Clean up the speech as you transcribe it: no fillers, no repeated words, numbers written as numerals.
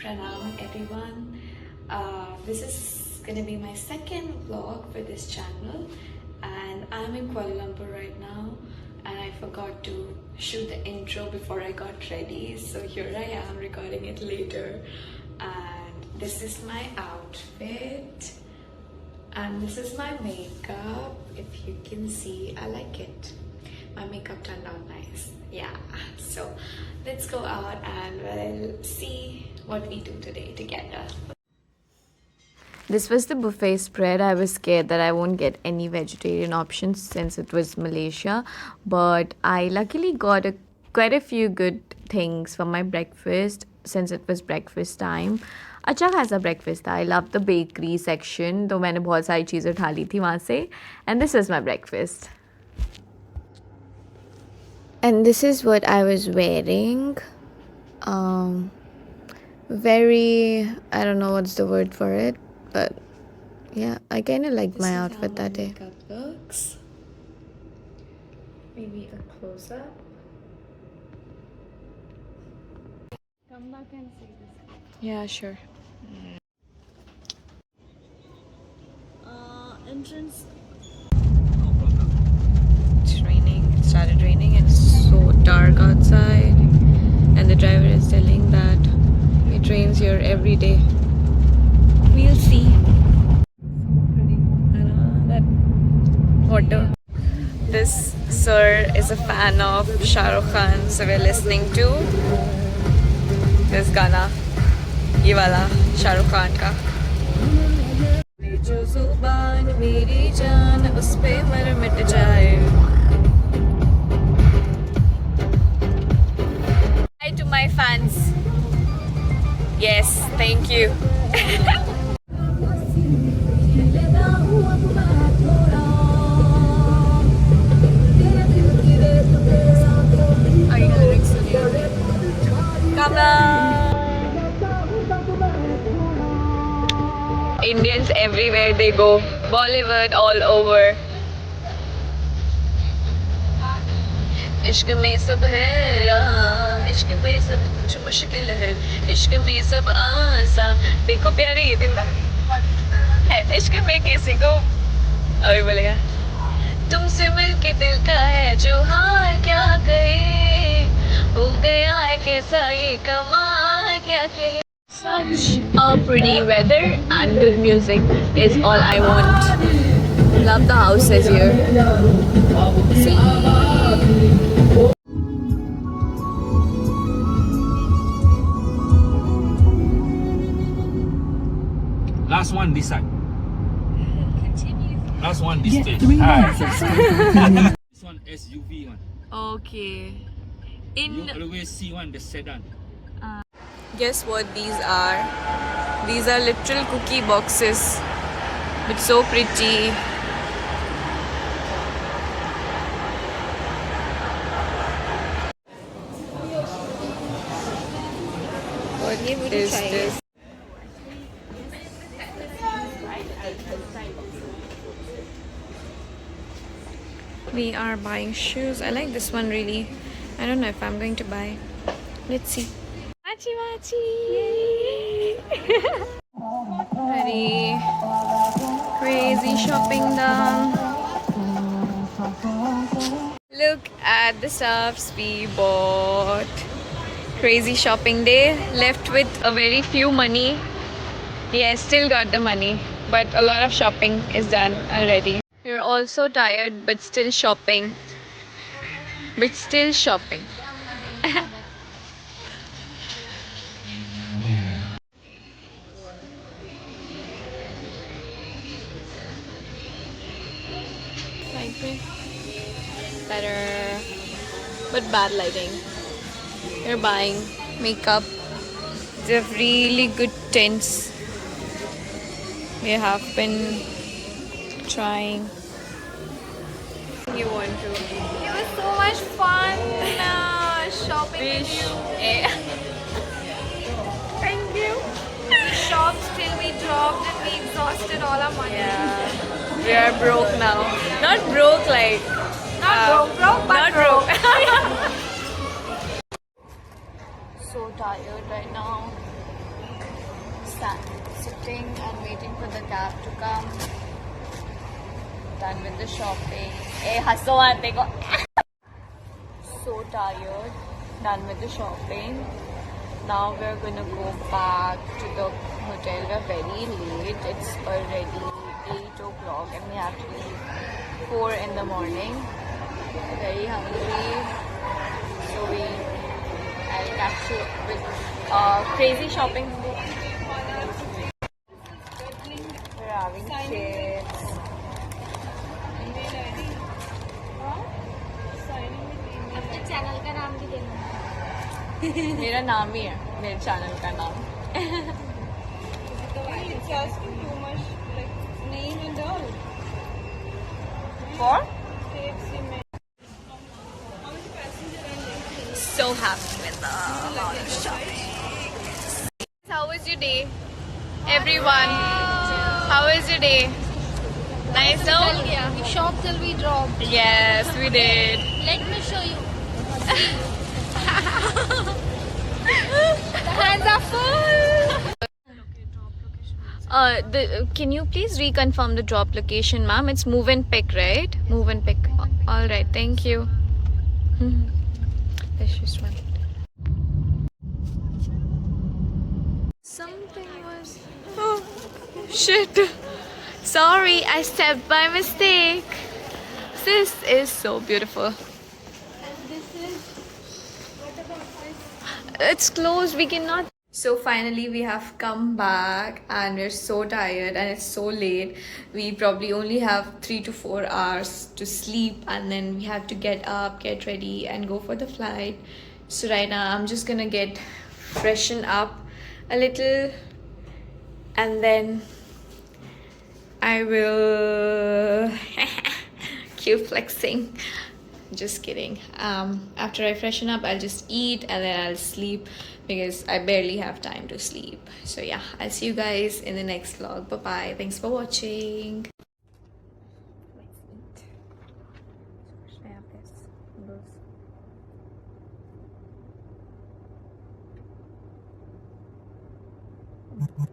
Pranam everyone. This is gonna be my second vlog for this channel, and I'm in Kuala Lumpur right now, and I forgot to shoot the intro before I got ready, so here I am recording it later. And this is my outfit, and this is my makeup. If you can see, I like it. My makeup turned out nice. Yeah, so let's go out and we'll see what we do today together. This was the buffet spread. I was scared that I won't get any vegetarian options since it was Malaysia, but I luckily got quite a few good things for my breakfast since it was breakfast time. अच्छा खासा breakfast था. I love the bakery section, तो मैंने बहुत सारी चीज़ें उठा ली थी वहाँ से. And this is my breakfast. And this is what I was wearing. Very, I don't know what's the word for it, but yeah, I kind of liked my outfit that day. Makeup looks. Maybe a close up. Come back and see this. Yeah, sure. Entrance. It's raining. It started raining and it's so dark outside. And the driver is telling that it rains here every day. We'll see. I know that water. This sir is a fan of Shah Rukh Khan, so we're listening to this Gana. Ye wala Shah Rukh Khan ka. जो जुबान मेरी जान उस पे मर मिट जाए. Hi to my fans. Yes, thank you. Come on. Indians everywhere they go. Bollywood all over. इश्क में सब है राह, इश्क में सब कुछ मुश्किल है, इश्क में सब आसान. देखो प्यारे ये दिल है, इश्क में किसी को अभी बोलेगा तुमसे मिलके दिल का है जो हाल क्या कहे, हो गया है कैसा ये कमाल क्या कहे. Such a pretty weather and good music is all I want. Love the houses here. See? Last one this side. Last one this stage. This one SUV one. Okay. You always see one the sedan. Guess what these are? These are literal cookie boxes. It's so pretty. What is this? We are buying shoes. I like this one really. I don't know if I'm going to buy. Let's see. Machi machi! Very crazy shopping done. Look at the stuffs we bought. Crazy shopping day. Left with a very few money. Yes, still got the money, but a lot of shopping is done already. We're also tired, but still shopping. But still shopping. Like this. Better, but bad lighting. We're buying makeup. They have really good tints. We have been trying. You want to? It was so much fun shopping with you. Thank you. We shopped till we dropped and we exhausted all our money. Yeah, we are broke now. Not broke like. Not broke, but not broke. So tired right now. sitting and waiting for the cab to come. Done with the shopping. Hey, hasso aate ko. So tired. Done with the shopping. Now we're gonna go back to the hotel. We're very late. It's already 8 o'clock and we have to leave 4 in the morning. Very hungry. So I'll catch you with crazy shopping. We're having chips. अपने channel का नाम भी देना मेरा नाम ही है मेरे channel का नाम. It's asking too much like name and all. For? KFC में. So happy with the amount of shopping. How was your day? Everyone, how was your day? Nice, no? We shop till we drop. Yes, we did. Let me show you. The hands are full. Can you please reconfirm the drop location, ma'am? It's move and pick, right? Move and pick. All right, thank you. Let's just one. Something was. Oh, shit. Sorry, I stepped by mistake. This is so beautiful. And this is. What about this? It's closed. We cannot. So finally we have come back and we're so tired and it's so late. We probably only have 3 to 4 hours to sleep and then we have to get up, get ready and go for the flight. So right now I'm just gonna get freshen up a little and then I will keep flexing. Just kidding. After I freshen up I'll just eat and then I'll sleep because I barely have time to sleep. So yeah, I'll see you guys in the next vlog. Bye bye. Thanks for watching. I have this.